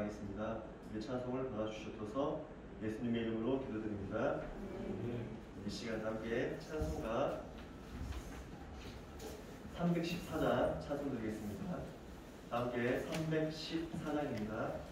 나가겠습니다. 우리 찬송을 받아주셔서 예수님의 이름으로 기도드립니다. 이 시간 함께 찬송가 314장 찬송 드리겠습니다. 함께 314장입니다.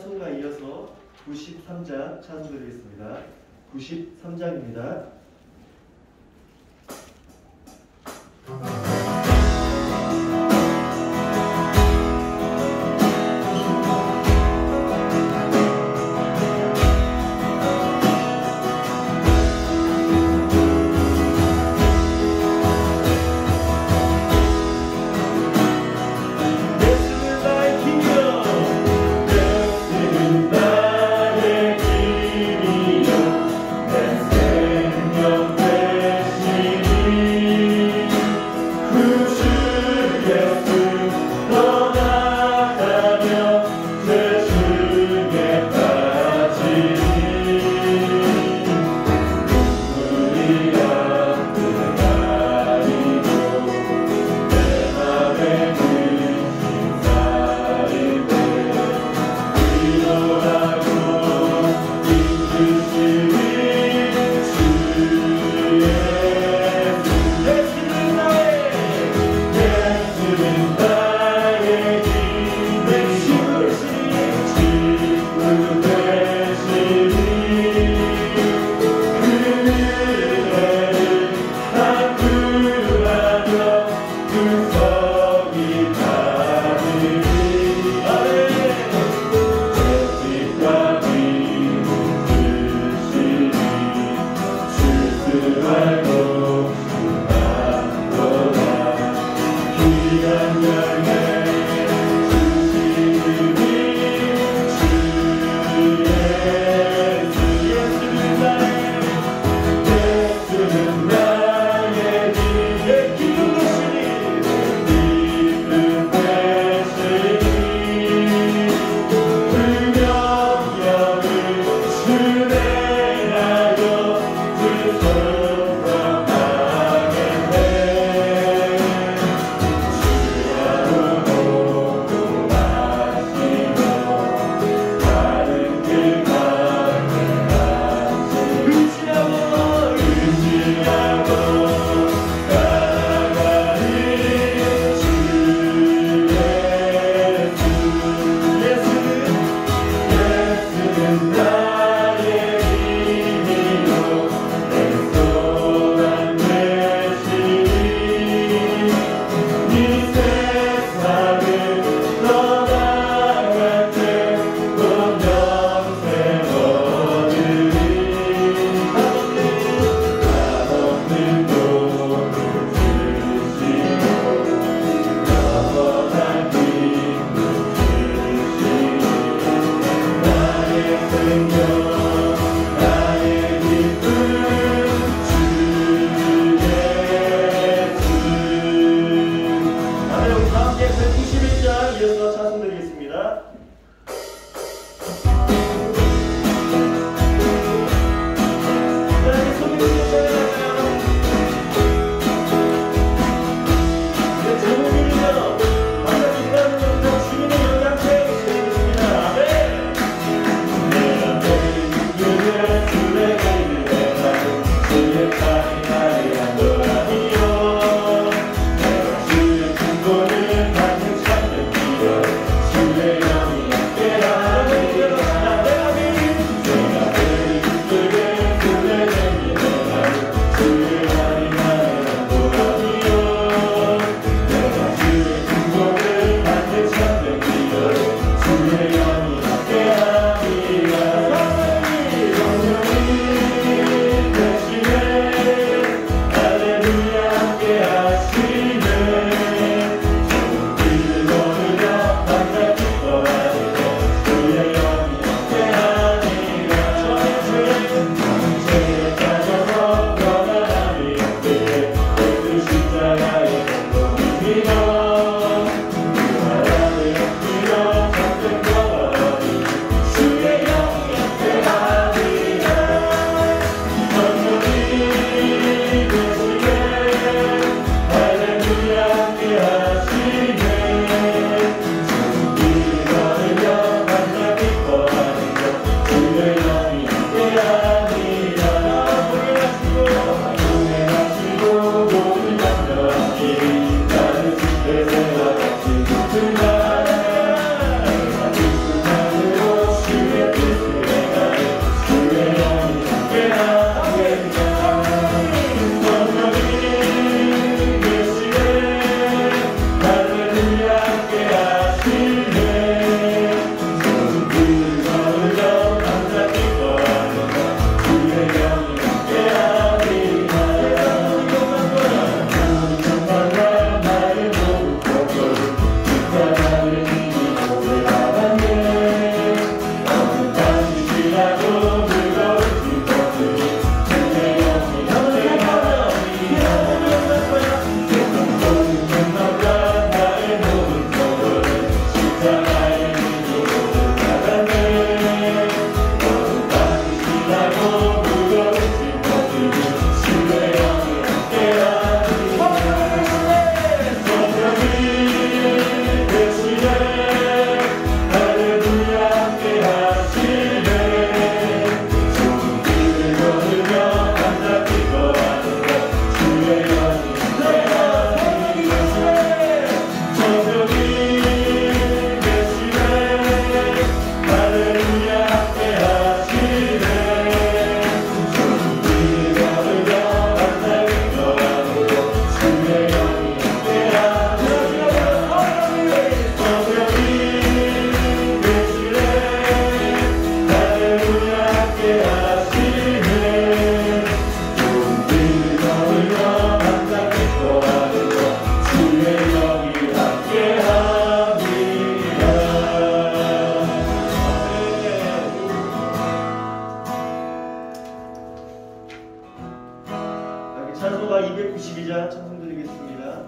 찬송가 이어서 93장 찬송 드리겠습니다. 93장입니다. 예수는 나의 기억, 예수는 나의 기억. 주내하여 그 소망 찬송가 292장 찬송드리겠습니다.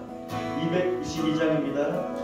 292장입니다.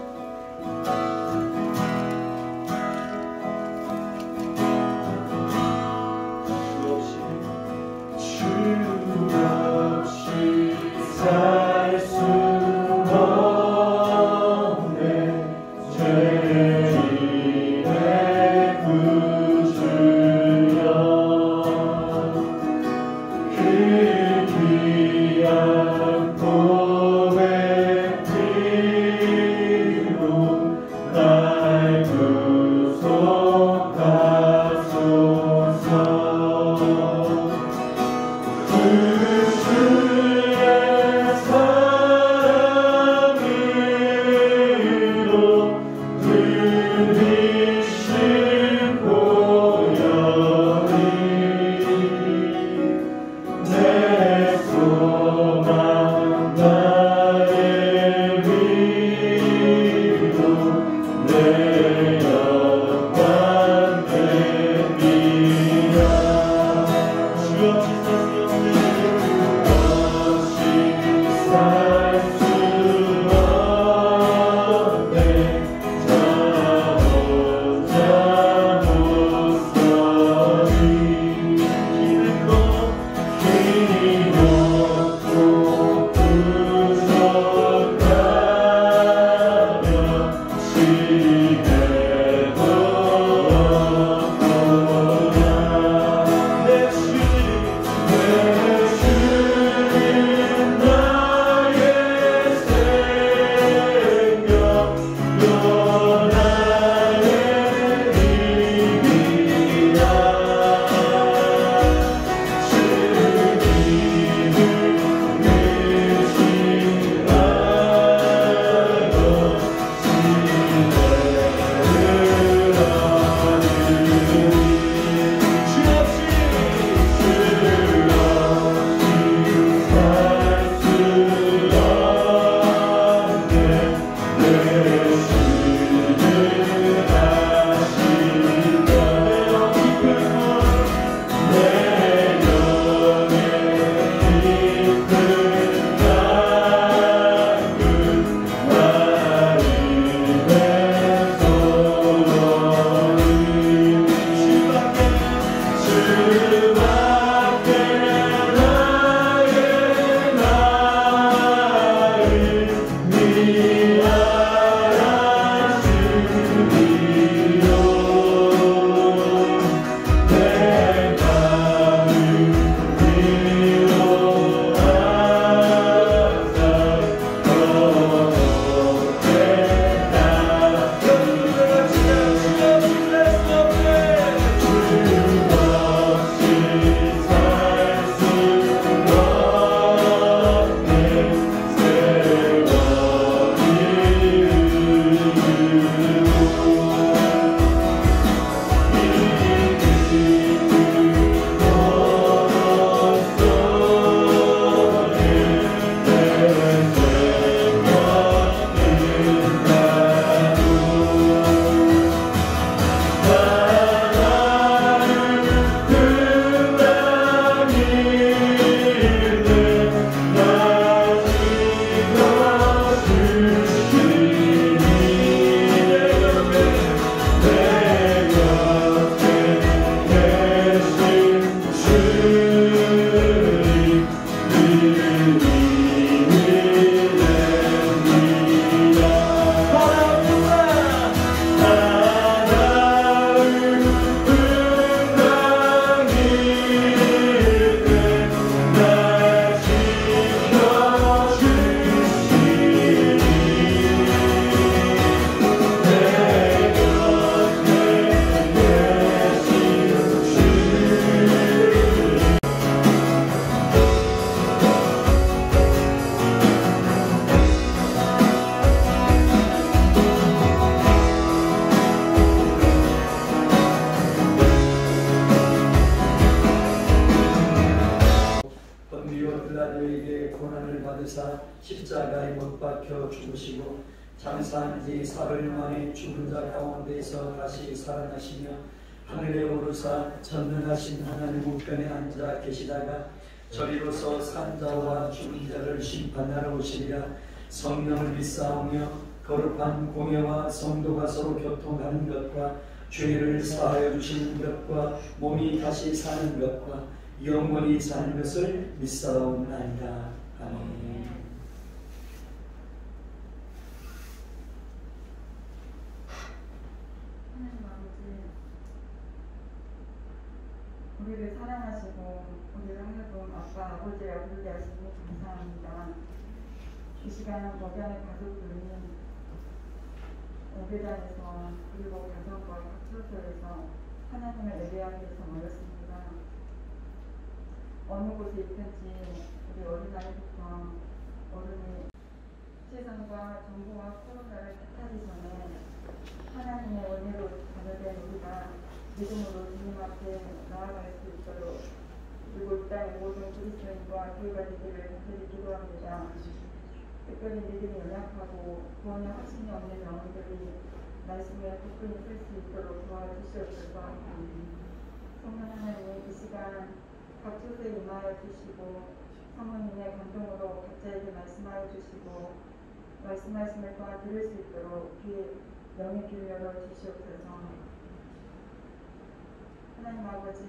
받으사 십자가에 못 박혀 죽으시고 장사한 지 사흘 만에 죽은 자 가운데서 다시 살아나시며 하늘에 오르사 전능하신 하나님 우편에 앉아 계시다가 저리로서 산자와 죽은 자를 심판하러 오시리라. 성령을 믿사오며 거룩한 공예와 성도가 서로 교통하는 것과 죄를 사하여 주시는 것과 몸이 다시 사는 것과 영원히 사는 것을 믿사옵나이다. 아멘. 하나님 아버지, 우리를 사랑하시고 우리를 하나님 아빠 아버지라고 부르게 하시니 감사합니다. 이 시간 목양의 가족들이 예배당에서 그리고 가정과 학교에서 하나님을 예배하기 위해서 모였습니다. 어느 곳에 있든지 우리 어린아이부터 어른이 세상과 정부와 코로나를 탓하기 전에 하나님의 원리로 자녀된 우리가 믿음으로 주님 앞에 나아갈 수 있도록 그리고 이 땅의 모든 그리스도인과 교회가 되기를 간절히 기도합니다. 특별히 믿음이 연약하고 구원의 확신이 없는 영혼들이 말씀에 굳건히 설 수 있도록 도와주시옵소서. 성령 하나님, 이 시간 각 초소에 임하여 주시고 성령님의 감동으로 각자에게 말씀하여 주시고 말씀하심을 또한 들을 수 있도록 귀에 영의 귀를 열어 주시옵소서. 하나님 아버지,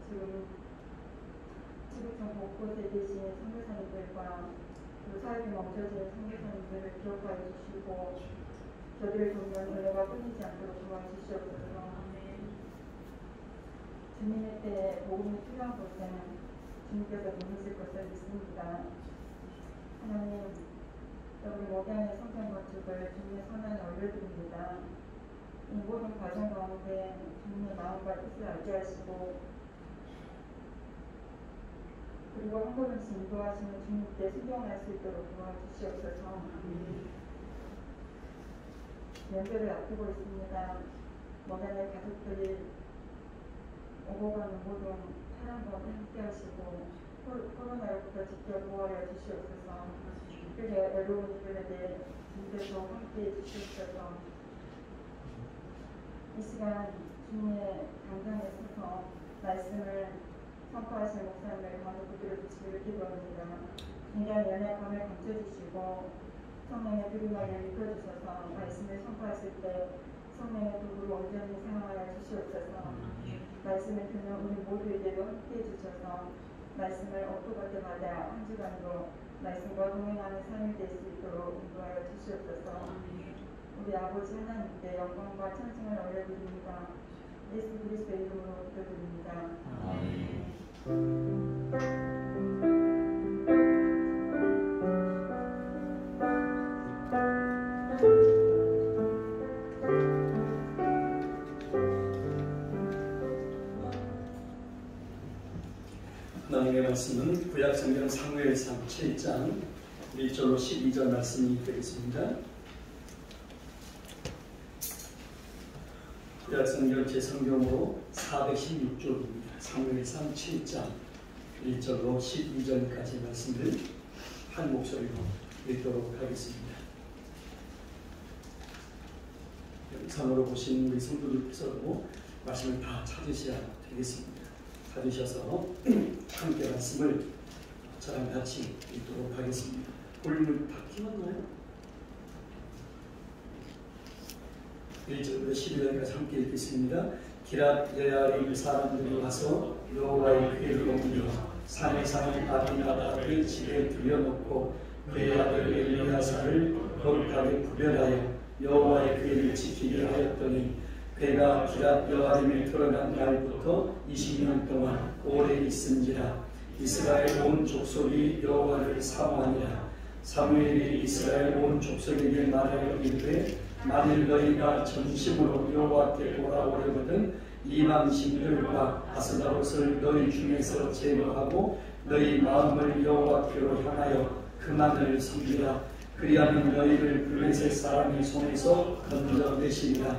지금 지구촌 곳곳에 계신 선교사님들과 그 사역이 멈춰진 선교사님들을 기억하여 주시고 저들을 돕는 은혜가 끊이지 않도록 도와주시옵소서. 주님의 때에 복음이 필요한 곳에는 주님께서 보내실 것을 믿습니다. 하나님, 우리 목양의 성경 건축을 주님의 선언에 올려드립니다. 이 모든 과정 가운데 주님의 마음과 뜻을 알게 하시고 그리고 한 걸음씩 인도하시는 주님께 순종할 수 있도록 도와주시옵소서. 연결을 앞두고 있습니다. 목양의 가족들이 오고 가는 모든 사람과 함께 하시고 코로나로부터 지켜 보호하여 주시옵소서. 특별히 외로운 이들에게 주님께서 함께해 주시옵소서. 이 시간 주님의 강단에 서서 말씀을 선포하실 목사님을 마음에 붙들어 주시기를 기도합니다. 인간의 연약함을 감춰주시고 성령의 두루마리를 입혀주셔서 말씀을 선포하실 때 성령의 도구로 온전히 사용하여 주시옵소서. 말씀을 듣는 우리 모두에게도 함께해 주셔서 말씀을 엇도갈 때마다 한 주간도 말씀과 동행하는 삶이 될 수 있도록 인도하여 주시옵소서. 우리 아버지 하나님께 영광과 찬송을 올려드립니다. 예수 그리스도의 이름으로 기도드립니다. 하나님의 말씀은 구약성경 사무엘상 7장 1절로 12절 말씀이 되겠습니다. 구약성경 제성경으로 416쪽입니다. 사무엘상 7장 1절로 12절까지 말씀을 한 목소리로 읽도록 하겠습니다. 영상으로 보신 우리 성도들께서도 말씀을 다 찾으셔야 되겠습니다. 찾으셔서 함께 말씀을 저랑 같이 읽도록 하겠습니다. 볼륨을 다 키웠나요? 1절부터 12절까지 함께 읽겠습니다. 기랏 여야림 사람들이 와서 여호와의 궤를 옮겨 산에 사는 아비나답의 집에 들여놓고 그의 아들 엘리야사를 거룩하게 구별하여 여호와의 궤를 지키게 하였더니 그가 기랏 여아림에 들어간 날부터 20년 동안 오래 있은지라. 이스라엘 온 족속이 여호와를 사모하니라. 사무엘이 이스라엘 온 족속에게 말하여 이르되 만일 너희가 전심으로 여호와께 돌아오려거든 이방신들과 아스다롯을 너희 중에서 제거하고 너희 마음을 여호와께로 향하여 그만을 섬기라. 그리하면 너희를 블레셋 사람의 손에서 건져내시리라.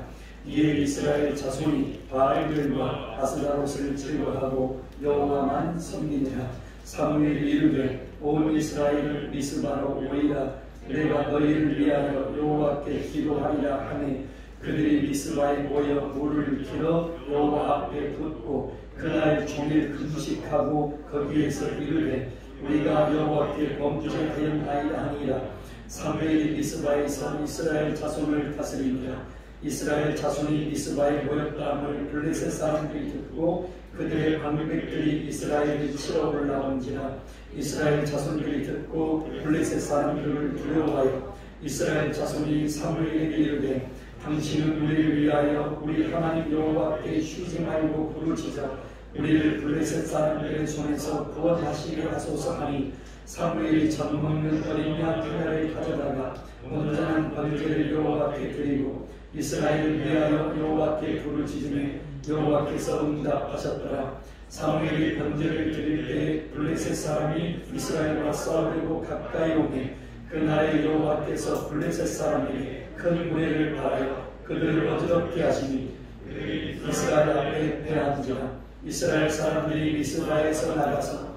이에 이스라엘 자손이 바알들과 아스다롯을 제거하고 여호와만 섬기니라. 사무엘이 이르되 온 이스라엘을 미스바로 모이라. 내가 너희를 위하여 여호와께 기도하리라 하니 그들이 미스바에 모여 물을 길어 여호와 앞에 붓고 그날 종일 금식하고 거기에서 이르되 우리가 여호와께 범죄하였나이다 하니라. 사무엘이 미스바에서 이스라엘 자손을 다스리니라. 이스라엘 자손이 미스바에 모였다함을 블레셋 사람들이 듣고 그들의 방백들이 이스라엘을 치러 올라온지라. 이스라엘 자손들이 듣고 블레셋 사람들을 두려워하여 이스라엘 자손이 사무엘에게 이르되 당신은 우리를 위하여 우리 하나님 여호와께 쉬지 말고 부르짖어 우리를 블레셋 사람들의 손에서 구원하시게 하소서 하니 사무엘이 젖먹는 어린 양 하나를 가져다가 온전한 번제를 여호와께 드리고 이스라엘을 위하여 여호와께 부르짖으매 여호와께서 응답하셨더라. 사무엘이 번제를 드릴 때 블레셋 사람이 이스라엘과 싸우려고 가까이 오매 그날에 여호와께서 블레셋 사람에게 큰 무례를 바라여 그들을 어지럽게 하시니 이스라엘 앞에 패한지라. 이스라엘 사람들이 미스바에서 나가서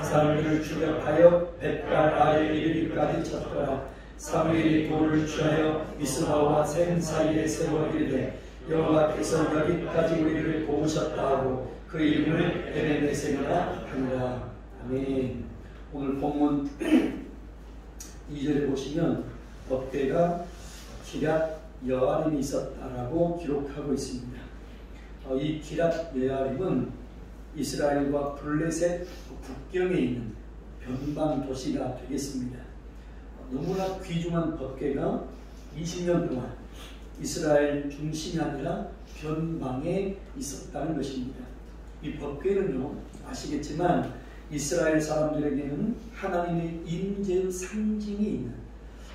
사람들을 추격하여 벳갈 아에 이르기까지 쳤더라. 사무엘이 돌을 취하여 미스바와 샘 사이에 세워 이르되 여호와께서 여기까지 우리를 도우셨다 하고 그 이름을 에베네셀이라 하니라. 아멘. 오늘 본문 2절에 보시면 법궤가 기럇 여아림이 있었다라고 기록하고 있습니다. 이 기럇 여아림은 이스라엘과 블레셋 국경에 있는 변방 도시가 되겠습니다. 너무나 귀중한 법궤가 20년 동안 이스라엘 중심이 아니라 변방에 있었다는 것입니다. 이 법궤는요, 아시겠지만 이스라엘 사람들에게는 하나님의 임재의 상징이 있는,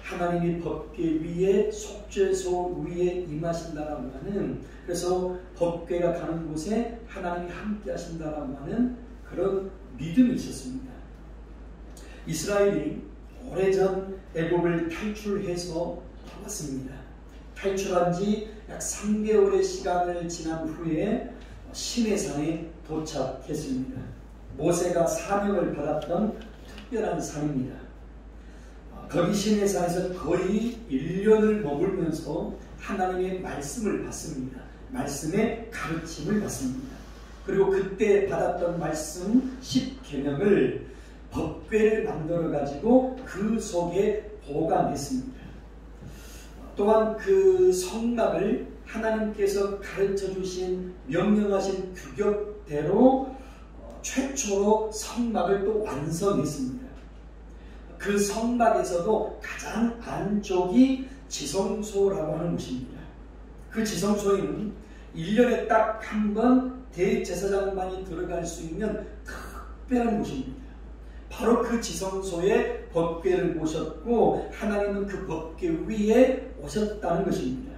하나님이 법궤 위에 속죄소 위에 임하신다라고 하는, 그래서 법궤가 가는 곳에 하나님이 함께 하신다라고 하는 그런 믿음이 있었습니다. 이스라엘이 오래전 애굽을 탈출해서 나왔습니다. 탈출한 지 약 3개월의 시간을 지난 후에 시내산에 도착했습니다. 모세가 사명을 받았던 특별한 산입니다. 거기 시내산에서 거의 1년을 머물면서 하나님의 말씀을 받습니다. 말씀의 가르침을 받습니다. 그리고 그때 받았던 말씀 10계명을 법궤를 만들어 가지고 그 속에 보관했습니다. 또한 그 성막을 하나님께서 가르쳐 주신 명령하신 규격대로 최초로 성막을 또 완성했습니다. 그 성막에서도 가장 안쪽이 지성소라고 하는 곳입니다. 그 지성소에는 1년에 딱 한 번 대제사장만이 들어갈 수 있는 특별한 곳입니다. 바로 그 지성소에 법궤를 모셨고 하나님은 그 법궤 위에 오셨다는 것입니다.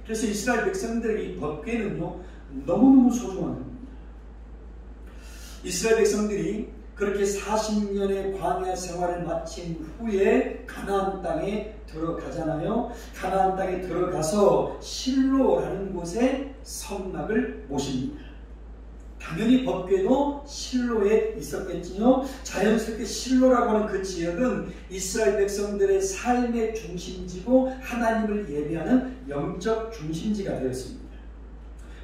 그래서 이스라엘 백성들의 이 법궤는요, 너무너무 소중한 겁니다. 이스라엘 백성들이 그렇게 40년의 광야 생활을 마친 후에 가나안 땅에 들어가잖아요. 가나안 땅에 들어가서 실로라는 곳에 성막을 모십니다. 당연히 법궤도 실로에 있었겠지요. 자연스럽게 실로라고 하는 그 지역은 이스라엘 백성들의 삶의 중심지고 하나님을 예배하는 영적 중심지가 되었습니다.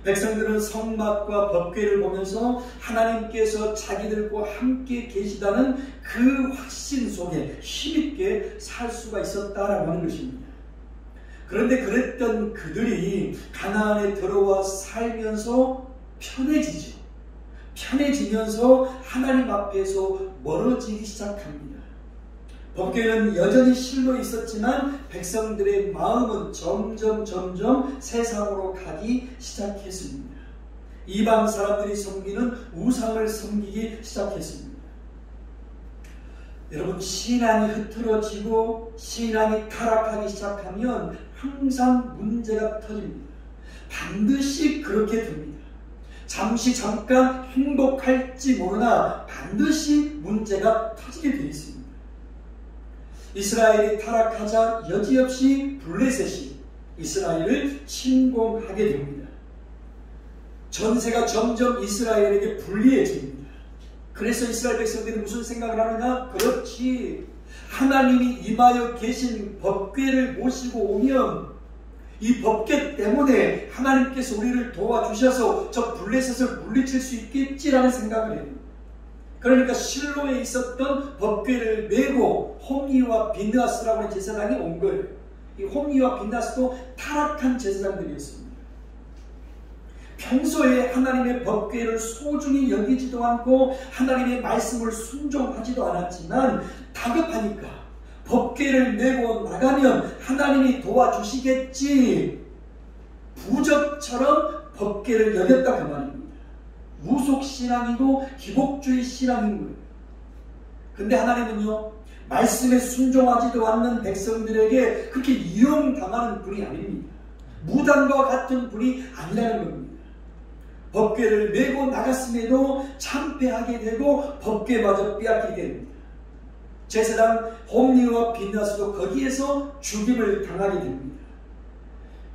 백성들은 성막과 법궤를 보면서 하나님께서 자기들과 함께 계시다는 그 확신 속에 힘있게 살 수가 있었다라고 하는 것입니다. 그런데 그랬던 그들이 가나안에 들어와 살면서 편해지면서 하나님 앞에서 멀어지기 시작합니다. 법궤는 여전히 실로 있었지만 백성들의 마음은 점점 세상으로 가기 시작했습니다. 이방 사람들이 섬기는 우상을 섬기기 시작했습니다. 여러분, 신앙이 흐트러지고 신앙이 타락하기 시작하면 항상 문제가 터집니다. 반드시 그렇게 됩니다. 잠깐 행복할지 모르나 반드시 문제가 터지게 되어 있습니다. 이스라엘이 타락하자 여지없이 블레셋이 이스라엘을 침공하게 됩니다. 전세가 점점 이스라엘에게 불리해집니다. 그래서 이스라엘 백성들이 무슨 생각을 하느냐? 그렇지, 하나님이 임하여 계신 법궤를 모시고 오면 이 법궤 때문에 하나님께서 우리를 도와주셔서 저 블레셋을 물리칠 수 있겠지라는 생각을 해요. 그러니까 실로에 있었던 법궤를 메고 홈리와 빈느하스라고 하는 제사장이 온 거예요. 이 홈리와 빈느하스도 타락한 제사장들이었습니다. 평소에 하나님의 법궤를 소중히 여기지도 않고 하나님의 말씀을 순종하지도 않았지만 다급하니까 법궤를 메고 나가면 하나님이 도와주시겠지, 부적처럼 법궤를 여겼다 그 말입니다. 무속신앙이고 기복주의 신앙인 거예요. 근데 하나님은요, 말씀에 순종하지도 않는 백성들에게 그렇게 이용당하는 분이 아닙니다. 무당과 같은 분이 아니라는 겁니다. 법궤를 메고 나갔음에도 참패하게 되고 법궤마저 빼앗기게 됩니다. 제사장 홈리와 빈느하스도 거기에서 죽임을 당하게 됩니다.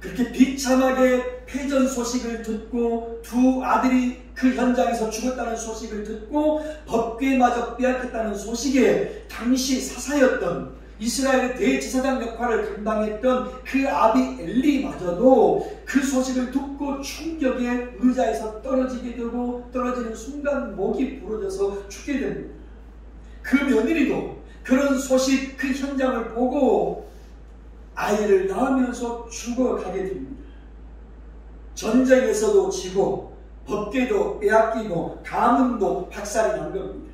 그렇게 비참하게 패전 소식을 듣고 두 아들이 그 현장에서 죽었다는 소식을 듣고 법궤마저 빼앗겼다는 소식에 당시 사사였던 이스라엘의 대제사장 역할을 감당했던 그 아비 엘리마저도 그 소식을 듣고 충격에 의자에서 떨어지게 되고 떨어지는 순간 목이 부러져서 죽게 됩니다. 그 며느리도 그런 소식, 그 현장을 보고 아이를 낳으면서 죽어가게 됩니다. 전쟁에서도 지고 법궤도 빼앗기고 가문도 박살이 난 겁니다.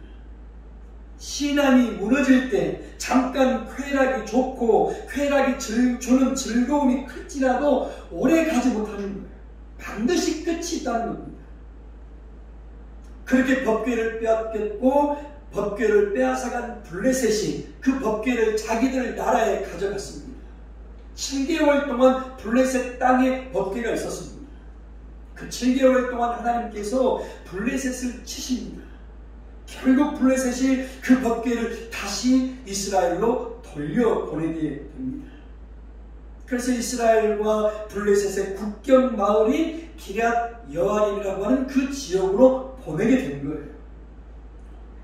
신앙이 무너질 때 잠깐 쾌락이 좋고 쾌락이 주는 즐거움이 클지라도 오래 가지 못하는 거예요. 반드시 끝이 있다는 겁니다. 그렇게 법궤를 빼앗겼고 법궤를 빼앗아간 블레셋이 그 법궤를 자기들 나라에 가져갔습니다. 7개월 동안 블레셋 땅에 법궤가 있었습니다. 그 7개월 동안 하나님께서 블레셋을 치십니다. 결국 블레셋이 그 법궤를 다시 이스라엘로 돌려보내게 됩니다. 그래서 이스라엘과 블레셋의 국경 마을이 기럇 여아림이라고 하는 그 지역으로 보내게 된 거예요.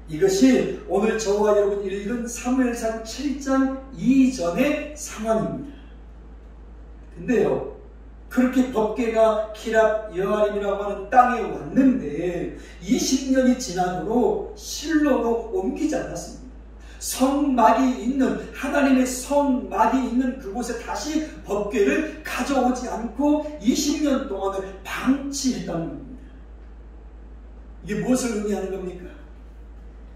이것이 오늘 저와 여러분 읽은 사무엘상 7장 이전의 상황입니다. 근데요, 그렇게 법궤가 기럇 여아림이라고 하는 땅에 왔는데 20년이 지나도록 실로로 옮기지 않았습니다. 성막이 있는, 하나님의 성막이 있는 그곳에 다시 법궤를 가져오지 않고 20년 동안을 방치했다는 겁니다. 이게 무엇을 의미하는 겁니까?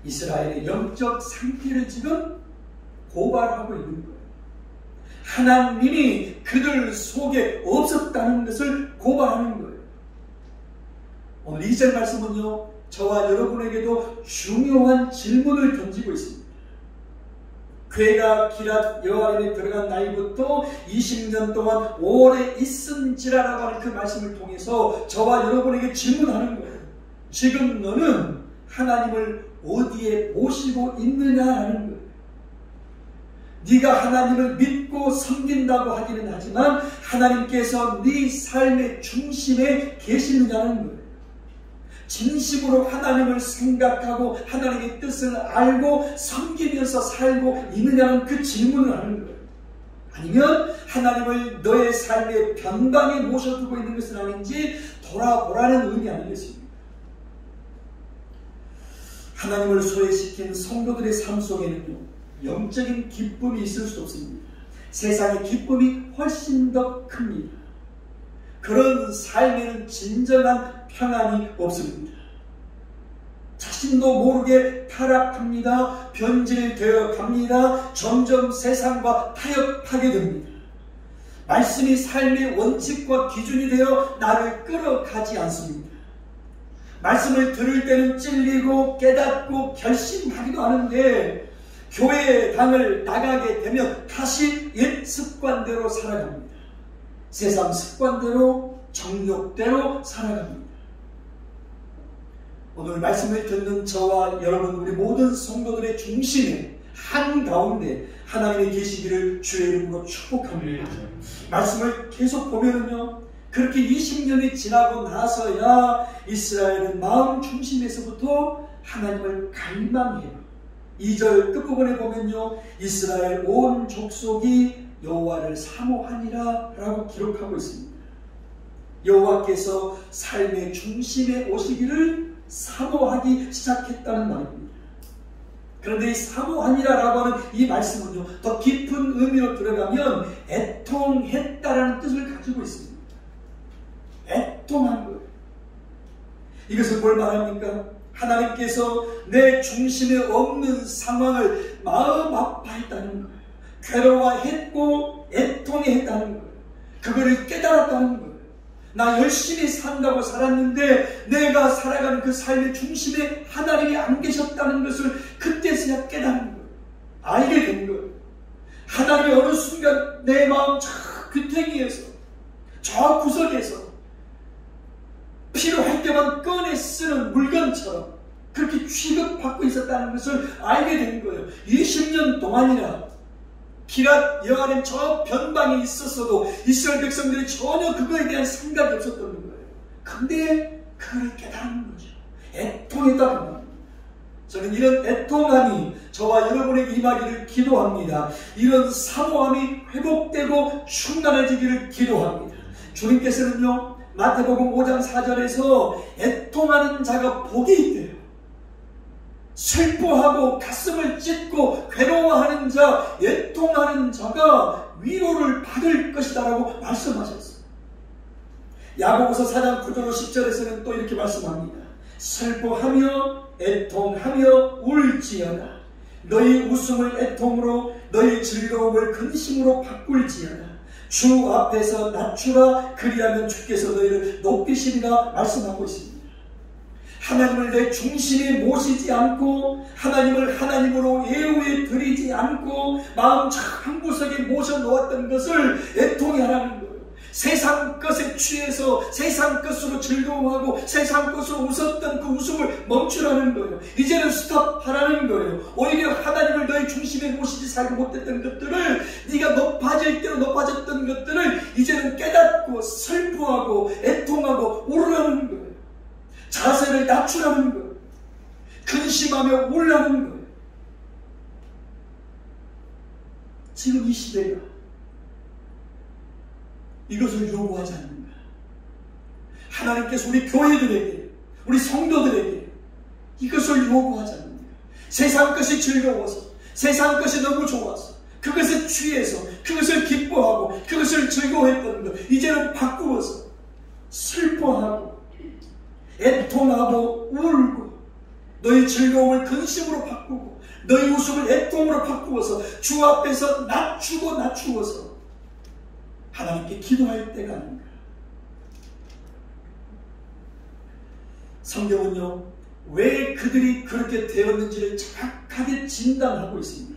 이스라엘의 영적 상태를 지금 고발하고 있는 거예요. 하나님이 그들 속에 없었다는 것을 고발하는 거예요. 오늘 2절 말씀은요, 저와 여러분에게도 중요한 질문을 던지고 있습니다. 괴가 기럇 여아림에 들어간 나이부터 20년 동안 오래 있은지라라고 하는 그 말씀을 통해서 저와 여러분에게 질문하는 거예요. 지금 너는 하나님을 어디에 모시고 있느냐라는 거예요. 네가 하나님을 믿고 섬긴다고 하기는 하지만 하나님께서 네 삶의 중심에 계시느냐는 거예요. 진심으로 하나님을 생각하고 하나님의 뜻을 알고 섬기면서 살고 있느냐는 그 질문을 하는 거예요. 아니면 하나님을 너의 삶의 변방에 모셔두고 있는 것은 아닌지 돌아보라는 의미 아니겠습니까? 하나님을 소외시킨 성도들의 삶 속에는요, 영적인 기쁨이 있을 수 없습니다. 세상의 기쁨이 훨씬 더 큽니다. 그런 삶에는 진정한 평안이 없습니다. 자신도 모르게 타락합니다. 변질되어 갑니다. 점점 세상과 타협하게 됩니다. 말씀이 삶의 원칙과 기준이 되어 나를 끌어가지 않습니다. 말씀을 들을 때는 찔리고 깨닫고 결심하기도 하는데 교회 당을 나가게 되면 다시 옛 습관대로 살아갑니다. 세상 습관대로 정욕대로 살아갑니다. 오늘 말씀을 듣는 저와 여러분, 우리 모든 성도들의 중심에 한가운데 하나님이 계시기를 주의 이름으로 축복합니다. 말씀을 계속 보면은요, 그렇게 20년이 지나고 나서야 이스라엘은 마음 중심에서부터 하나님을 갈망해요. 2절 끝부분에 보면요, 이스라엘 온 족속이 여호와를 사모하니라 라고 기록하고 있습니다. 여호와께서 삶의 중심에 오시기를 사모하기 시작했다는 말입니다. 그런데 이 사모하니라라고 하는 이 말씀은요, 더 깊은 의미로 들어가면 애통했다라는 뜻을 가지고 있습니다. 애통한 거예요. 이것은 뭘 말합니까? 하나님께서 내 중심에 없는 상황을 마음 아파했다는 거예요. 괴로워했고 애통했다는 거예요. 그거를 깨달았다는 거예요. 나 열심히 산다고 살았는데 내가 살아가는 그 삶의 중심에 하나님이 안 계셨다는 것을 그때서야 깨닫는 거예요. 알게 된 거예요. 하나님이 어느 순간 내 마음 저 귀퉁이에서, 저 구석에서 필요할 때만 꺼내 쓰는 물건처럼 그렇게 취급받고 있었다는 것을 알게 된 거예요. 20년 동안이나 기랏 여아렘 저 변방에 있었어도 이스라엘 백성들이 전혀 그거에 대한 생각이 없었던 거예요. 근데 그걸 깨달은 거죠. 애통했다 그 말입니다. 저는 이런 애통함이 저와 여러분에게 임하기를 기도합니다. 이런 사모함이 회복되고 충만해지기를 기도합니다. 주님께서는요, 마태복음 5장 4절에서 애통하는 자가 복이 있대요. 슬퍼하고 가슴을 찢고 괴로워하는 자, 애통하는 자가 위로를 받을 것이다 라고 말씀하셨어요. 야고보서 4장 9절 10절에서는 또 이렇게 말씀합니다. 슬퍼하며 애통하며 울지어다. 너희 웃음을 애통으로 너희 즐거움을 근심으로 바꿀지어다. 주 앞에서 낮추라. 그리하면 주께서 너희를 높이시리라 말씀하고 있습니다. 하나님을 내 중심에 모시지 않고 하나님을 하나님으로 예우에 드리지 않고 마음 한 구석에 모셔놓았던 것을 애통해 하라는 거예요. 세상 것에 취해서 세상 것으로 즐거워하고 세상 것으로 웃었던 그 웃음을 멈추라는 거예요. 이제는 스톱하라는 거예요. 오히려 하나님을 너희 중심에 모시지 살지 못했던 것들을, 네가 높아질 대로 높아졌던 것들을 이제는 깨닫고 슬퍼하고 애통하고 울으라는 거예요. 자세를 낮추라는 거예요. 근심하며 울라는 거예요. 지금 이 시대가 이것을 요구하지 않는가? 하나님께서 우리 교회들에게, 우리 성도들에게 이것을 요구하지 않는가? 세상 것이 즐거워서, 세상 것이 너무 좋아서, 그것에 취해서, 그것을 기뻐하고, 그것을 즐거워했던 것, 이제는 바꾸어서 슬퍼하고, 애통하고, 울고, 너희 즐거움을 근심으로 바꾸고, 너희 웃음을 애통으로 바꾸어서, 주 앞에서 낮추어서, 하나님께 기도할 때가 아닌가. 성경은요, 왜 그들이 그렇게 되었는지를 정확하게 진단하고 있습니다.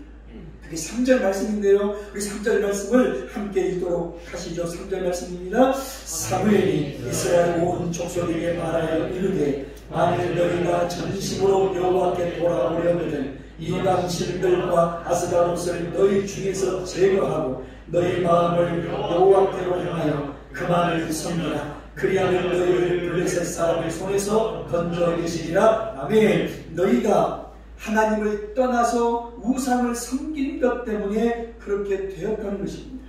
그게 3절 말씀인데요, 우리 3절 말씀을 함께 읽도록 하시죠. 3절 말씀입니다. 사무엘이 이스라엘 온 족속에게 말하여 이르되 만일 너희가 전심으로 여호와께 돌아오려거든 이방 신들과 아스다롯을 너희 중에서 제거하고 너희 마음을 여호와께로 향하여 그만을 섬기라. 그리하면 너희를 블레셋 사람의 손에서 건져내시리라. 아멘. 너희가 하나님을 떠나서 우상을 섬긴 것 때문에 그렇게 되었다는 것입니다.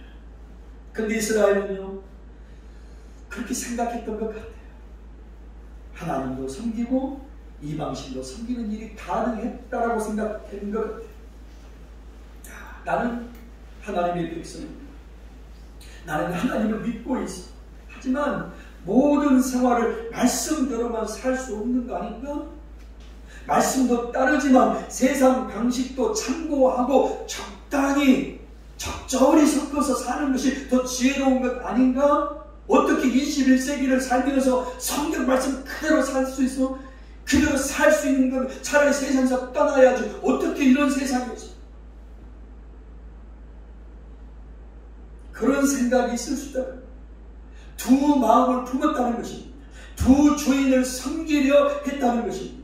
근데 이스라엘은요, 그렇게 생각했던 것 같아요. 하나님도 섬기고 이방신도 섬기는 일이 가능했다라고 생각한 것 같아요. 나는 하나님의 백성입니다. 나는 하나님을 믿고 있어. 하지만 모든 생활을 말씀대로만 살 수 없는 거 아닌가? 말씀도 따르지만 세상 방식도 참고하고 적절히 섞어서 사는 것이 더 지혜로운 것 아닌가? 어떻게 21세기를 살면서 성경 말씀 그대로 살 수 있어? 그대로 살 수 있는 건 차라리 세상에서 떠나야지. 어떻게 이런 세상에서 그런 생각이 있을 수 있다. 두 마음을 품었다는 것입니다. 두 주인을 섬기려 했다는 것입니다.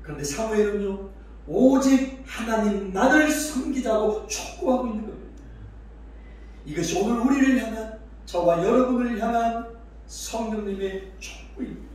그런데 사무엘은요, 오직 하나님만을 섬기자고 촉구하고 있는 겁니다. 이것이 오늘 우리를 향한, 저와 여러분을 향한 성령님의 촉구입니다.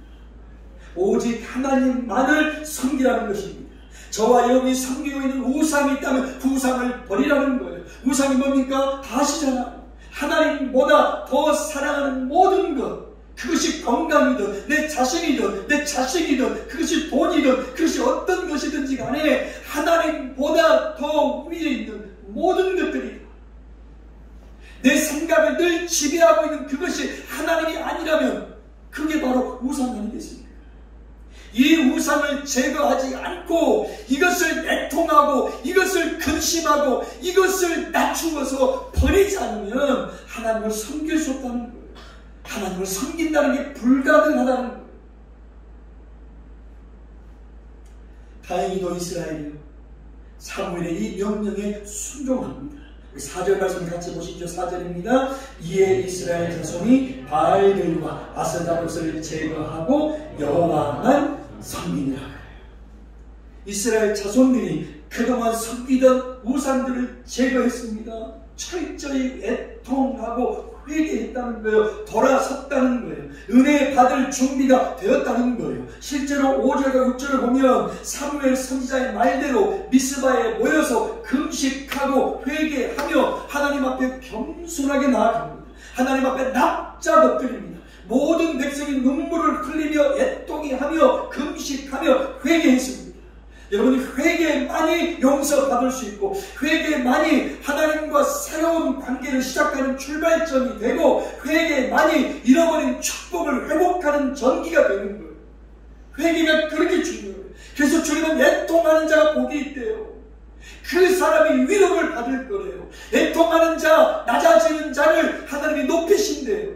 오직 하나님만을 섬기라는 것입니다. 저와 여러분이 섬기고 있는 우상이 있다면 그 우상을 버리라는 거예요. 우상이 뭡니까? 다 아시잖아요. 하나님보다 더 사랑하는 모든 것, 그것이 건강이든 내 자신이든 내 자식이든 그것이 돈이든 그것이 어떤 것이든지 간에 하나님보다 더 위에 있는 모든 것들이 내 생각을 늘 지배하고 있는 그것이 하나님이 아니라면 그게 바로 우상 아니겠습니까? 이 우상을 제거하지 않고 이것을 애통하고 이것을 근심하고 이것을 낮추어서 버리지 않으면 하나님을 섬길 수 없다는 거예요. 하나님을 섬긴다는 게 불가능하다는 거예요. 다행히도 이스라엘이 사무엘의 이 명령에 순종합니다. 4절 말씀 같이 보시죠. 4절입니다. 이에 이스라엘 자손이 바알들과 아스타롯을 제거하고 여호와만 섬기니라. 이스라엘 자손들이 그동안 섬기던 우상들을 제거했습니다. 철저히 애통하고 회개했다는 거예요. 돌아섰다는 거예요. 은혜 받을 준비가 되었다는 거예요. 실제로 5절과 6절을 보면 사무엘 선지자의 말대로 미스바에 모여서 금식하고 회개하며 하나님 앞에 겸손하게 나아갑니다. 하나님 앞에 납작 엎드립니다. 모든 백성이 눈물을 흘리며 애통해하며 금식하며 회개했습니다. 여러분이 회개만이 용서받을 수 있고 회개만이 하나님과 새로운 관계를 시작하는 출발점이 되고 회개만이 잃어버린 축복을 회복하는 전기가 되는 거예요. 회개가 그렇게 중요해요. 그래서 주님은 애통하는 자가 복이 있대요. 그 사람이 위로를 받을 거래요. 애통하는 자, 낮아지는 자를 하나님이 높이신대요.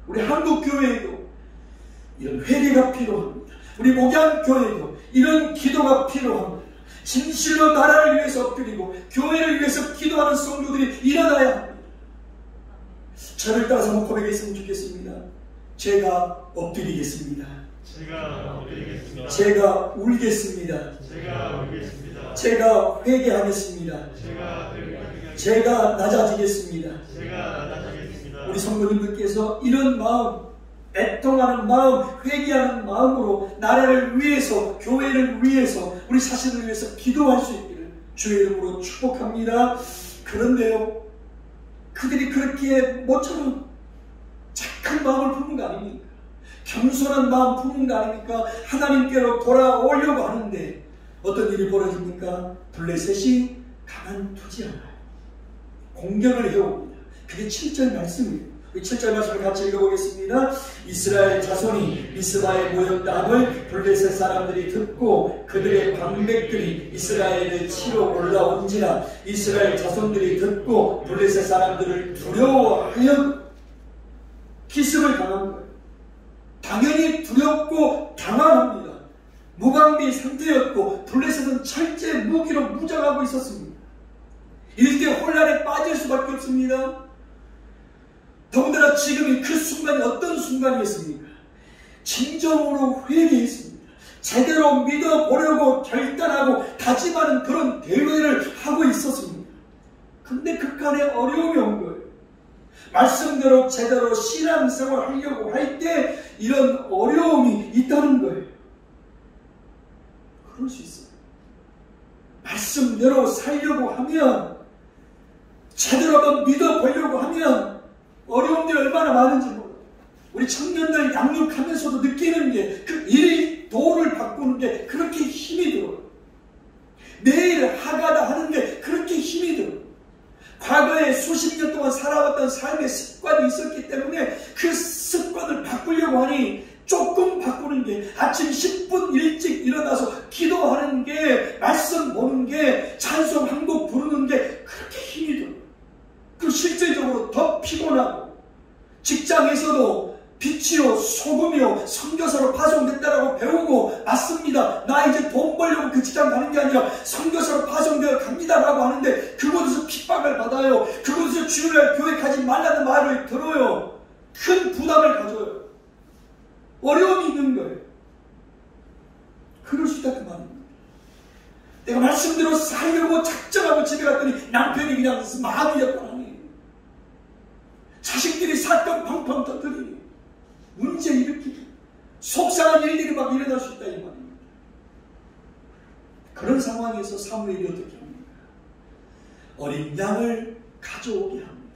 우리 한국교회에도 이런 회개가 필요합니다. 우리 목양교회도 이런 기도가 필요합니다. 진실로 나라를 위해서 엎드리고 교회를 위해서 기도하는 성도들이 일어나야 합니다. 저를 따라서 한번 고백했으면 좋겠습니다. 제가 엎드리겠습니다. 제가 엎드리겠습니다. 제가 울겠습니다. 제가 울겠습니다. 제가 회개하겠습니다. 제가 낮아지겠습니다. 제가 낮아지겠습니다. 우리 성도님들께서 이런 마음, 애통하는 마음, 회개하는 마음으로 나라를 위해서, 교회를 위해서, 우리 자신을 위해서 기도할 수 있기를 주의 이름으로 축복합니다. 그런데요, 그들이 그렇게 모처럼 착한 마음을 품은 거 아닙니까? 겸손한 마음 품은 거 아닙니까? 하나님께로 돌아오려고 하는데 어떤 일이 벌어집니까? 블레셋이 가만두지 않아요. 공격을 해옵니다. 그게 7절 말씀이에요. 7절 말씀을 같이 읽어보겠습니다. 이스라엘 자손이 미스바에 모였다함을 블레셋 사람들이 듣고 그들의 방백들이 이스라엘을 치러 올라온지라. 이스라엘 자손들이 듣고 블레셋 사람들을 두려워하여 기습을 당한 거예요. 당연히 두렵고 당황합니다. 무방비 상태였고 블레셋은 철제 무기로 무장하고 있었습니다. 이때 혼란에 빠질 수밖에 없습니다. 더군다나 지금이 그 순간이 어떤 순간이었습니까? 진정으로 회개했습니다. 제대로 믿어보려고 결단하고 다짐하는 그런 대회를 하고 있었습니다. 근데 극한의 어려움이 온 거예요. 말씀대로 제대로 신앙생활을 하려고 할 때 이런 어려움이 있다는 거예요. 그럴 수 있어요. 말씀대로 살려고 하면, 제대로 한번 믿어보려고 하면 어려움들이 얼마나 많은지 몰라요. 우리 청년들 양육하면서도 느끼는 게 그 일도를 바꾸는 게 그렇게 힘이 들어요. 매일 하가다 하는 게 그렇게 힘이 들어요. 과거에 수십 년 동안 살아왔던 삶의 습관이 있었기 때문에 그 습관을 바꾸려고 하니 조금 바꾸는 게, 아침 10분 일찍 일어나서 기도하는 게, 말씀 보는 게, 찬송 한 곡 부르는 게 그렇게 힘이 들어요. 그리고 실제적으로 더 피곤하고, 직장에서도 빛이요 소금이요 선교사로 파송됐다라고 배우고, 맞습니다, 나 이제 돈 벌려고 그 직장 가는 게 아니라 선교사로 파송되어 갑니다라고 하는데 그곳에서 핍박을 받아요. 그곳에서 주일날 교회 가지 말라는 말을 들어요. 큰 부담을 가져요. 어려움이 있는 거예요. 그럴 수 있다 그 말입니다. 내가 말씀대로 살려고 작정하고 집에 갔더니 남편이 그냥 마음이 약하니, 자식들이 사건 펑펑 터뜨리니, 문제 일으키니, 속상한 일들이 막 일어날 수 있다 이 말입니다. 그런 상황에서 사무엘이 어떻게 합니까? 어린 양을 가져오게 합니다.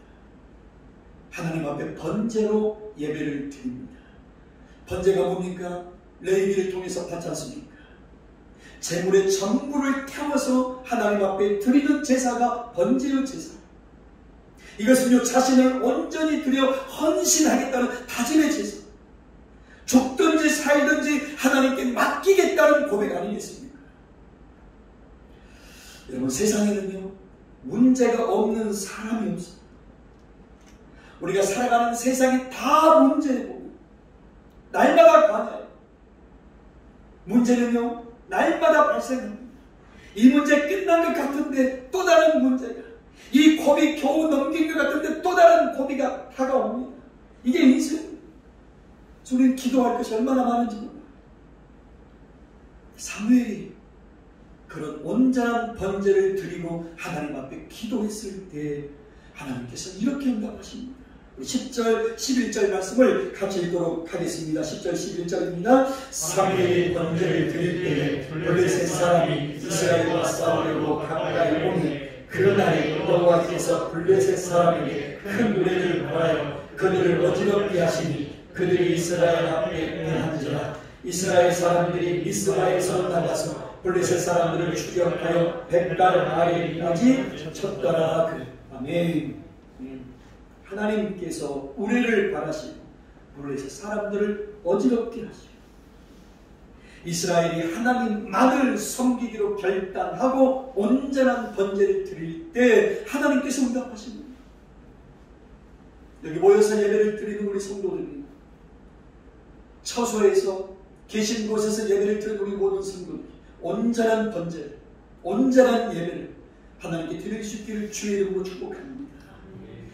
하나님 앞에 번제로 예배를 드립니다. 번제가 뭡니까? 레위기를 통해서 받지 않습니까? 제물의 전부를 태워서 하나님 앞에 드리는 제사가 번제의 제사. 이것은요, 자신을 온전히 드려 헌신하겠다는 다짐의 제사. 죽든지 살든지 하나님께 맡기겠다는 고백 아니겠습니까? 여러분, 세상에는요, 문제가 없는 사람이 없습니다. 우리가 살아가는 세상이 다 문제고 날마다 관해요. 문제는요, 날마다 발생합니다. 이 문제 끝난 것 같은데 또 다른 문제가, 이 고비 겨우 넘긴 것 같은데 또 다른 고비가 다가옵니다. 이게 인생입니다. 우리는 기도할 것이 얼마나 많은지 몰라요. 사무엘이 그런 온전한 번제를 드리고 하나님 앞에 기도했을 때 하나님께서 이렇게 응답하십니다. 10절, 11절 말씀을 같이 읽도록 하겠습니다. 10절, 11절입니다. 사무엘이 번제를 드릴 때에 블레셋 사람이 이스라엘과 싸우려고 가까이 오니 그날에 여호와께서 블레셋 사람에게 큰 노래를 벌하여 그들을 어지럽게 하시니 그들이 이스라엘 앞에 응한지라. 이스라엘 사람들이 미스바에서 나가서 블레셋 사람들을 추격하여 백발 아래까지 쳤더라. 아멘. 하나님께서 우레를 바라시고 블레셋 사람들을 어지럽게 하시고 이스라엘이 하나님만을 섬기기로 결단하고 온전한 번제를 드릴 때 하나님께서 응답하십니다. 여기 모여서 예배를 드리는 우리 성도들입니다. 처소에서 계신 곳에서 예배를 드리는 우리 모든 성도들, 온전한 번제, 온전한 예배를 하나님께 드릴 수 있기를 주의 이름으로 축복합니다.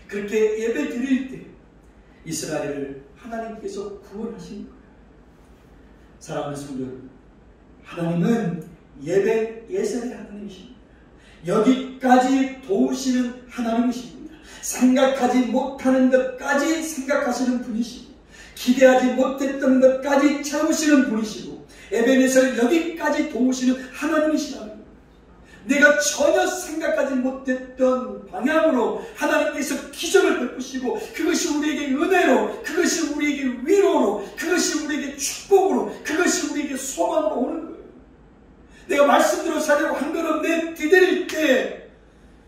그렇게 예배 드릴 때 이스라엘을 하나님께서 구원하신 거예요. 사랑하는 성도 여러분, 하나님은 예배 예설의 하나님이십니다. 여기까지 도우시는 하나님이십니다. 생각하지 못하는 것까지 생각하시는 분이시고 기대하지 못했던 것까지 채우시는 분이시고 에베네셀을 여기까지 도우시는 하나님이시라는 거예요. 내가 전혀 생각하지 못했던 방향으로 하나님께서 기적을 베푸시고 그것이 우리에게 은혜로, 그것이 우리에게 위로로, 그것이 우리에게 축복으로, 그것이 우리에게 소망으로 오는 거예요. 내가 말씀대로 살려고 한 걸음 내디딜 때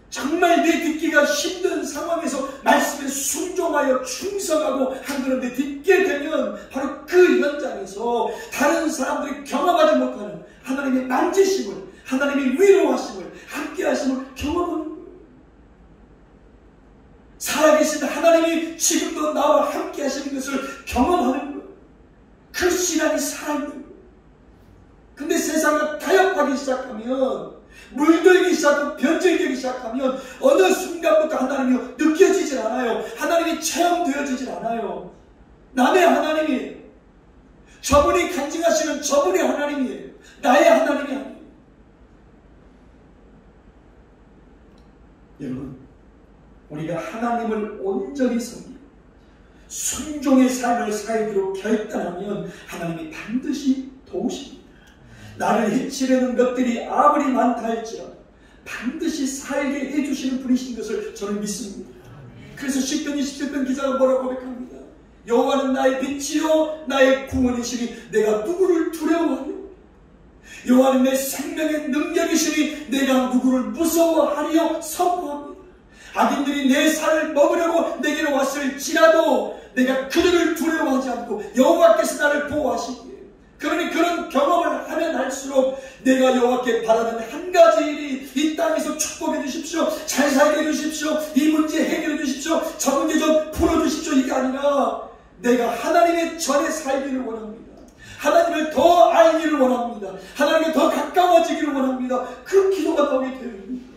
정말 내 듣기가 힘든 상황에서 말씀에 순종하여 충성하고 한 걸음 내딛게 되면 바로 그 현장에서 다른 사람들이 경험하지 못하는 하나님의 만지심을, 하나님의 위로하심을, 함께하심을 경험하는 거예요. 살아계신 하나님이 지금도 나와 함께하시는 것을 경험하는 거예요. 그 신앙이 살아있는 거예요. 근데 세상을 타협하기 시작하면, 물들기 시작하고 변질되기 시작하면 어느 순간부터 하나님이 느껴지질 않아요. 하나님이 체험되어지질 않아요. 남의 하나님이에요. 저분이 간증하시는 저분의 하나님이에요. 나의 하나님이 아니에요. 여러분, 우리가 하나님을 온전히 섬기고 순종의 삶을 살기로 결단하면 하나님이 반드시 도우십니다. 나를 해치려는 것들이 아무리 많다 할지라도 반드시 살게 해주시는 분이신 것을 저는 믿습니다. 그래서 시편 27편 기자가 뭐라고 고백합니다. 여호와는 나의 빛이요 나의 구원이시니 내가 누구를 두려워하려. 여호와는 내 생명의 능력이시니 내가 누구를 무서워하리요 선포합니다. 악인들이 내 살을 먹으려고 내게로 왔을지라도 내가 그들을 두려워하지 않고 여호와께서 나를 보호하시기에. 그러니 그런 경험을 하면 할수록 내가 여호와께 바라는 한 가지 일이 이 땅에서 축복해 주십시오, 잘 살게 해 주십시오, 이 문제 해결해 주십시오, 저 문제 좀 풀어주십시오, 이게 아니라 내가 하나님의 전에 살기를 원합니다. 하나님을 더 알기를 원합니다. 하나님께 더 가까워지기를 원합니다. 그 기도가 나오게 됩니다.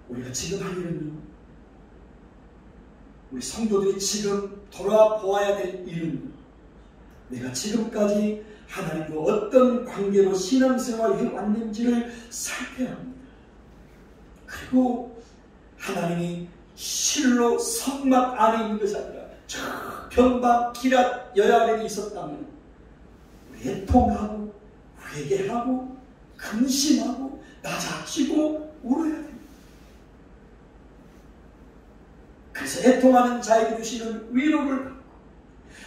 우리가 지금 할 일은요, 우리 성도들이 지금 돌아보아야 될 일은 내가 지금까지 하나님과 어떤 관계로 신앙생활을 해왔는지를 살펴야 합니다. 그리고 하나님이 실로 성막 안에 있는 것이 아니라 저 변방 기랏 여야에 있었다면 애통하고 회개하고 근심하고 낮아지고 울어야 됩니다. 그래서 애통하는 자에게 주시는 위로를 받고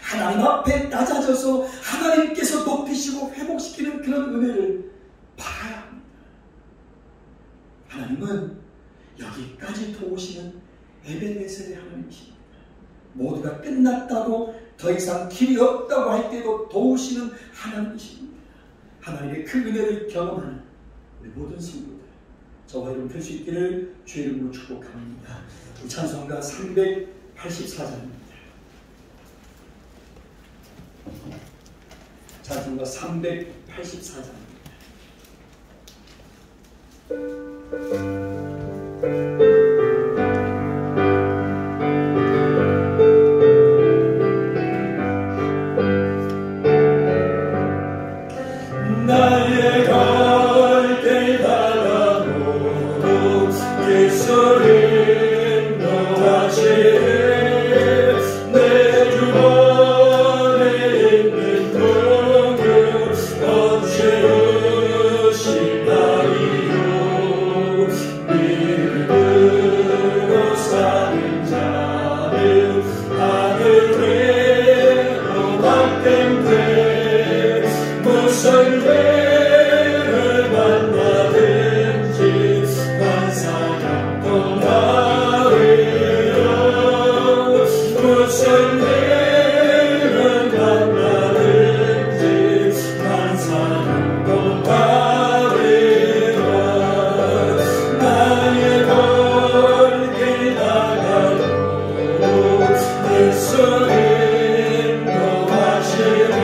하나님 앞에 낮아져서 하나님께서 높이시고 회복시키는 그런 은혜를 받아야 합니다. 하나님은 여기까지 도우시는 에베네셀의 하나님이십니다. 모두가 끝났다고 더 이상 길이 없다고 할 때도 도우시는 하나님이십니다. 하나님의 그 은혜를 경험하는 우리 모든 성도들, 저와 여러분 될 수 있기를 주의 이름으로 축복합니다. 우리 찬송가 384장입니다. 찬송가 384장입니다. 나의 갈길 달아도 예수님 너하시네 내 주머니에 있는 금을 어찌으시나이요 믿음으로 사는 자는 하늘 위로 확den되 무슨 죄를 만나든지 반사형통 받으리라 무슨 죄를 만나든지 반사형통 받으리라 나의 걸길 나가도 예수님 너하시네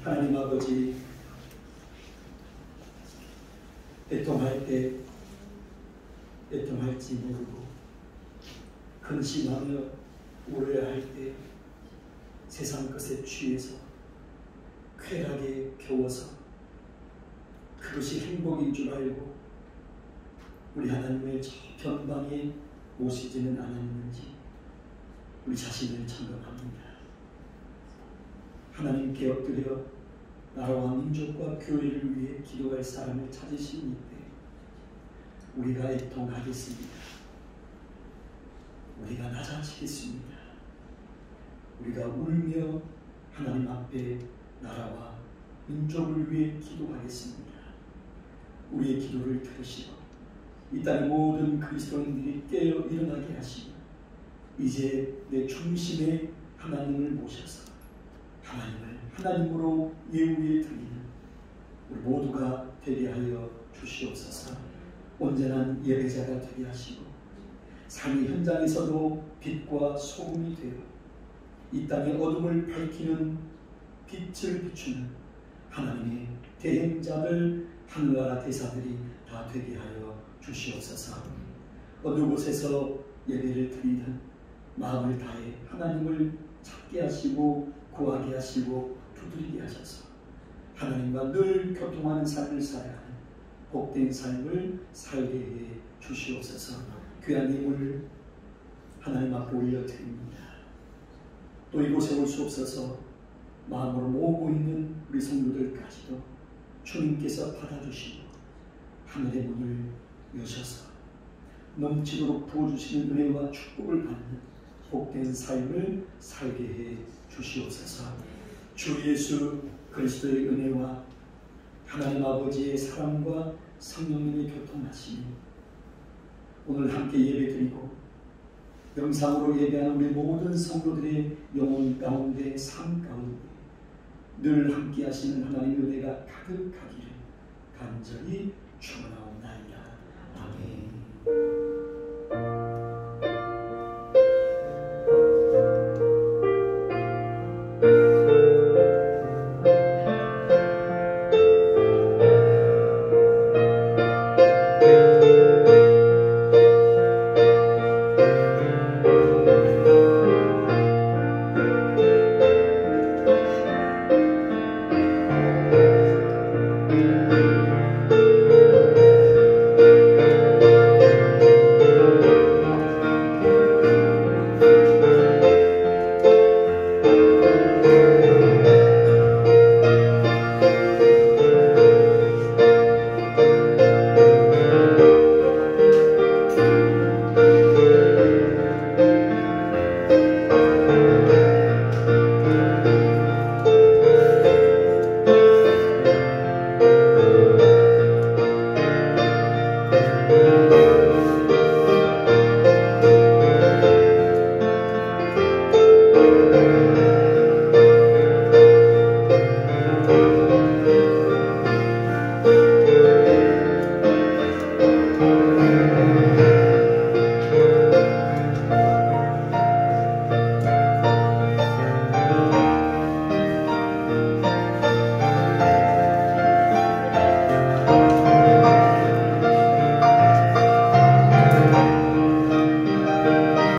하나님 아버지, 애통할 때 애통할지 모르고 근심하며 울어야 할 때 세상 것에 취해서 쾌락에 겨워서 그것이 행복인 줄 알고 우리 하나님의 저 변방에 모시지는 않았는지 우리 자신을 점검합니다. 하나님께 엎드려 나라와 민족과 교회를 위해 기도할 사람을 찾으시니 때 우리가 애통하겠습니다. 우리가 낮아지겠습니다. 우리가 울며 하나님 앞에 나라와 민족을 위해 기도하겠습니다. 우리의 기도를 들으시고 이 땅의 모든 그리스도인들이 깨어 일어나게 하시고 이제 내 중심에 하나님을 모셔서 하나님을 하나님으로 예우에 드리는 우리 모두가 되게 하여 주시옵소서. 온전한 예배자가 되게 하시고 삶의 현장에서도 빛과 소금이 되어 이 땅의 어둠을 밝히는 빛을 비추는 하나님의 대행자들 하늘나라 대사들이 다 되게 하여 주시옵소서. 어느 곳에서 예배를 드리는 마음을 다해 하나님을 찾게 하시고 구하게 하시고 두드리게 하셔서 하나님과 늘 교통하는 삶을 살아가는 복된 삶을 살게 해 주시옵소서. 귀한 예물 하나님 앞에 올려드립니다. 또 이곳에 올 수 없어서 마음으로 모으고 있는 우리 성도들까지도 주님께서 받아주시고 하늘의 문을 여셔서 넘치도록 부어주시는 은혜와 축복을 받는 복된 삶을 살게 해 주시옵소서. 주 예수 그리스도의 은혜와 하나님 아버지의 사랑과 성령님의 교통하심이 오늘 함께 예배드리고 영상으로 예배하는 우리 모든 성도들의 영혼 가운데 삶 가운데 늘 함께 하시는 하나님의 은혜가 가득하기를 간절히 축원하옵나이다.